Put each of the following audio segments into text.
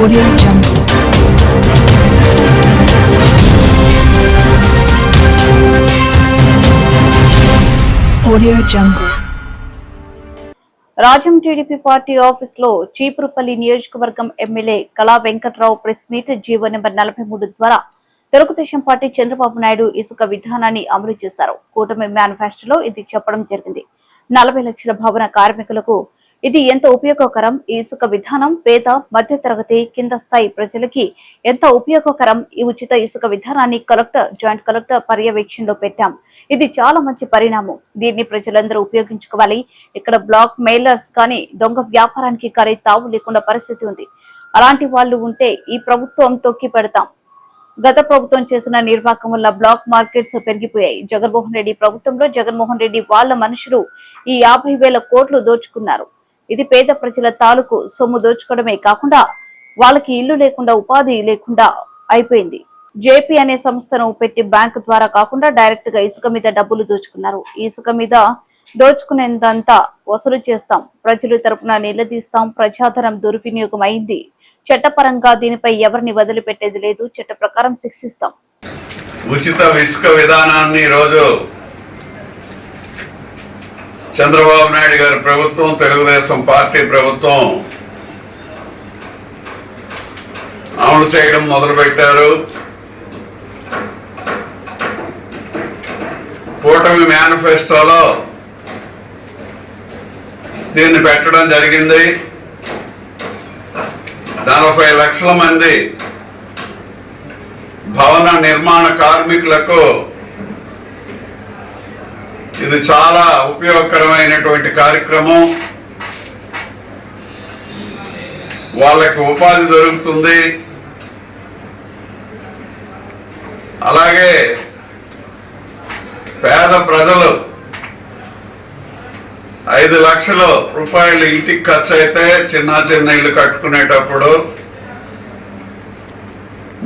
Audio Jungle. Audio Jungle. Rajam TDP party ఆఫీసులో చీపురుపల్లి నియోజకవర్గం MLA Kala Venkatrao press meet GO number 43 ద్వారా Telugu Desam party Chandrababu Naidu ఇసుక విధానాన్ని అమలు చేశారు. కూటమి మేనిఫెస్టోలో ఇది చెప్పడం జరిగింది. 40 లక్షల భవన కార్మికులకు ఇది ఎంతో ఉపయోగకరం. ఈ ఇసుక విధానం పేద మధ్యతరగతి కింద స్థాయి ప్రజలకి ఎంత ఉపయోగకరం. ఈ ఉచిత ఇసుక విధానాన్ని కలెక్టర్ జాయింట్ కలెక్టర్ పర్యవేక్షణలో పెట్టాం. ఇది చాలా మంచి పరిణామం. దీన్ని ప్రజలందరూ ఉపయోగించుకోవాలి. ఇక్కడ బ్లాక్ మెయిలర్స్ కానీ దొంగ వ్యాపారానికి కానీ తావు లేకుండా పరిస్థితి ఉంది. అలాంటి వాళ్ళు ఉంటే ఈ ప్రభుత్వం తొక్కి పెడతాం. గత ప్రభుత్వం చేసిన నిర్వాహకం వల్ల బ్లాక్ మార్కెట్స్ పెరిగిపోయాయి. జగన్మోహన్ రెడ్డి ప్రభుత్వంలో జగన్మోహన్ రెడ్డి వాళ్ళ మనుషులు ఈ 50,000 కోట్లు దోచుకున్నారు. ఇది పేద ప్రజల తాలూకు సొమ్ము దోచుకోవడమే కాకుండా వాళ్ళకి ఇల్లు లేకుండా ఉపాధి లేకుండా అయిపోయింది. జేపీ అనే సంస్థను పెట్టి బ్యాంకు ద్వారా కాకుండా డైరెక్ట్ గా ఇసుక మీద డబ్బులు దోచుకున్నారు. ఈ ఇసుక మీద దోచుకునేంతంతా వసూలు చేస్తాం. ప్రజల తరపున నిలదీస్తాం. ప్రజాధనం దుర్వినియోగం అయింది. చట్టపరంగా దీనిపై ఎవరిని వదిలిపెట్టేది లేదు. చట్ట ప్రకారం శిక్షిస్తాం. ఉచిత ఇసుక విధానాన్ని రోజు చంద్రబాబు నాయుడు గారి ప్రభుత్వం, తెలుగుదేశం పార్టీ ప్రభుత్వం అమలు చేయడం మొదలుపెట్టారు. కూటమి మేనిఫెస్టోలో దీన్ని పెట్టడం జరిగింది. 40 లక్షల మంది భవన నిర్మాణ కార్మికులకు ఇది చాలా ఉపయోగకరమైనటువంటి కార్యక్రమం. వాళ్ళకి ఉపాధి దొరుకుతుంది. అలాగే పేద ప్రజలు 5 లక్షల రూపాయలు ఇంటికి ఖర్చు అయితే చిన్న ఇల్లు కట్టుకునేటప్పుడు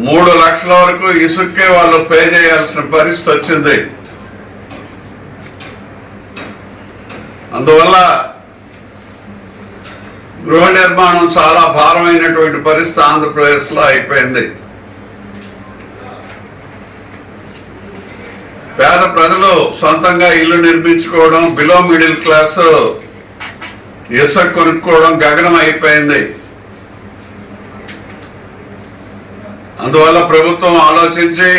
3 లక్షల వరకు ఇసుక్కే వాళ్ళు పే చేయాల్సిన పరిస్థితి వచ్చింది. అందువల్ల గృహ నిర్మాణం చాలా భారమైనటువంటి పరిస్థితి ఆంధ్రప్రదేశ్లో అయిపోయింది. పేద ప్రజలు సొంతంగా ఇల్లు నిర్మించుకోవడం, బిలో మిడిల్ క్లాస్ ఇసుక కొనుక్కోవడం గగనం అయిపోయింది. అందువల్ల ప్రభుత్వం ఆలోచించి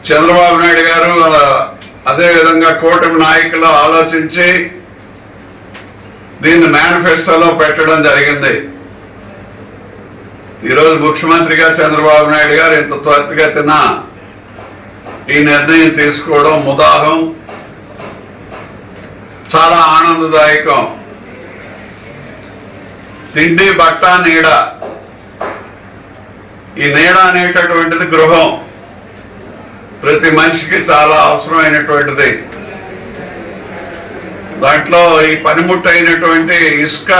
చంద్రబాబు నాయుడు గారు అదేవిధంగా కూటమి నాయకులు ఆలోచించి దీన్ని మేనిఫెస్టోలో పెట్టడం జరిగింది. ఈరోజు ముఖ్యమంత్రిగా చంద్రబాబు నాయుడు గారు ఇంత త్వరితగతిన ఈ నిర్ణయం తీసుకోవడం ముదాహం, చాలా ఆనందదాయకం. తిండి, బట్ట, నీడ. ఈ నీడ అనేటటువంటిది గృహం ప్రతి మనిషికి చాలా అవసరమైనటువంటిది. దాంట్లో ఈ పనిముట్టు అయినటువంటి ఇసుక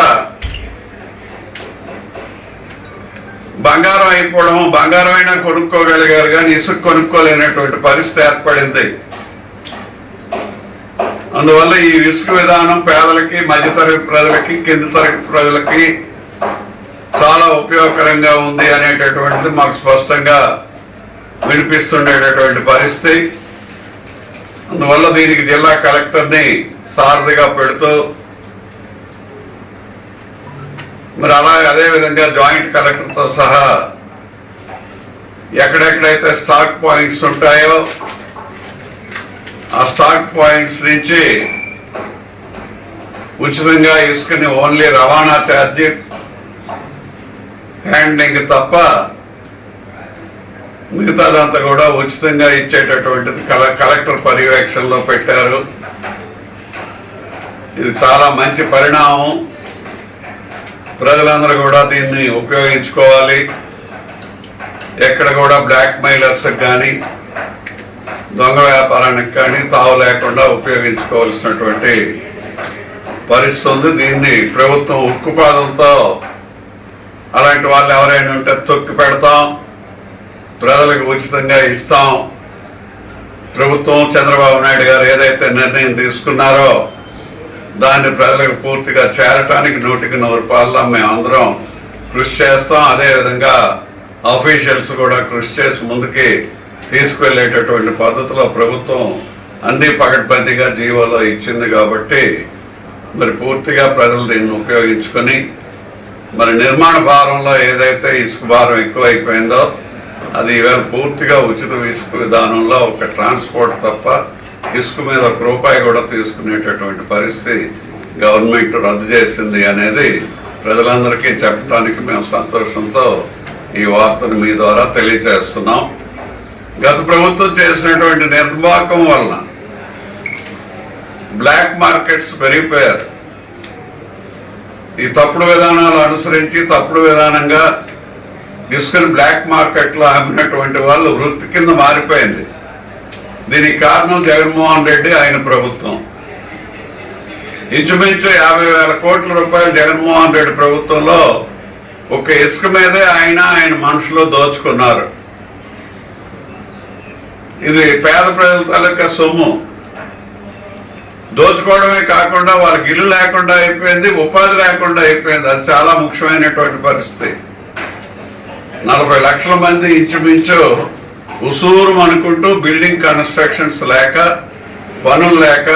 బంగారం అయిపోవడం, బంగారం అయినా కొనుక్కోగలిగారు కానీ ఇసుక కొనుక్కోలేనటువంటి పరిస్థితి ఏర్పడింది. అందువల్ల ఈ ఇసుక విధానం పేదలకి, మధ్యతరగతి ప్రజలకి, కింది తరగతి ప్రజలకి చాలా ఉపయోగకరంగా ఉంది అనేటటువంటిది మాకు స్పష్టంగా వినిపిస్తుండేటటువంటి పరిస్థితి. అందువల్ల దీనికి జిల్లా కలెక్టర్ని సారథిగా పెడుతూ మరి అదేవిధంగా జాయింట్ కలెక్టర్తో సహా ఎక్కడెక్కడైతే స్టాక్ పాయింట్స్ ఉంటాయో ఆ స్టాక్ పాయింట్స్ నుంచి ఉచితంగా ఇసుకని ఓన్లీ రవాణా ఛార్జీ, హ్యాండ్లింగ్ తప్ప మిగతాదంతా కూడా ఉచితంగా ఇచ్చేటటువంటిది కలెక్టర్ పర్యవేక్షణలో పెట్టారు. ఇది చాలా మంచి పరిణామం. ప్రజలందరూ కూడా దీన్ని ఉపయోగించుకోవాలి. ఎక్కడ కూడా బ్లాక్ మెయిలర్స్ కానీ దొంగ వ్యాపారానికి కానీ తావు లేకుండా ఉపయోగించుకోవాల్సినటువంటి పరిస్థితి ఉంది. దీన్ని ప్రభుత్వం ఉక్కుపాదంతో అలాంటి వాళ్ళు ఎవరైనా ఉంటే తొక్కి పెడతాం, ప్రజలకు ఉచితంగా ఇస్తాం. ప్రభుత్వం చంద్రబాబు నాయుడు గారు ఏదైతే నిర్ణయం తీసుకున్నారో దాన్ని ప్రజలకు పూర్తిగా చేరటానికి 100కి 100 మేమందరం కృషి చేస్తాం. అదేవిధంగా ఆఫీషియల్స్ కూడా కృషి చేసి ముందుకి తీసుకువెళ్ళేటటువంటి పద్ధతిలో ప్రభుత్వం అన్ని పకడ్బందీగా జీవోలో ఇచ్చింది కాబట్టి మరి పూర్తిగా ప్రజలు దీన్ని ఉపయోగించుకొని మరి నిర్మాణ భారంలో ఏదైతే ఇసుక భారం ఎక్కువైపోయిందో అది ఈవేళ పూర్తిగా ఉచిత ఇసుక విధానంలో ఒక ట్రాన్స్పోర్ట్ తప్ప ఇసుక మీద ₹1 కూడా తీసుకునేటటువంటి పరిస్థితి గవర్నమెంట్ రద్దు చేసింది అనేది ప్రజలందరికీ చెప్పడానికి మేము సంతోషంతో ఈ వార్తను మీ ద్వారా తెలియజేస్తున్నాం. గత ప్రభుత్వం చేసినటువంటి నిర్వాహకం వలన బ్లాక్ మార్కెట్స్ పెరిగిపోయారు. ఈ తప్పుడు విధానాలు అనుసరించి తప్పుడు విధానంగా ఇసుకను బ్లాక్ మార్కెట్లో అమ్మినటువంటి వాళ్ళు వృత్తి కింద మారిపోయింది. దీనికి కారణం జగన్మోహన్ రెడ్డి ఆయన ప్రభుత్వం. ఇంచుమించు 50,000 కోట్ల రూపాయలు జగన్మోహన్ రెడ్డి ప్రభుత్వంలో ఒక ఇసుక మీదే ఆయన మనుషులు దోచుకున్నారు. ఇది పేద ప్రజల తాలూకా సొమ్ము. దోచుకోవడమే కాకుండా వాళ్ళకి ఇల్లు లేకుండా అయిపోయింది, ఉపాధి లేకుండా అయిపోయింది. అది చాలా ముఖ్యమైనటువంటి పరిస్థితి. 40 లక్షల మంది ఇంచుమించు ఉసూరు అనుకుంటూ బిల్డింగ్ కన్స్ట్రక్షన్స్ లేక, పనులు లేక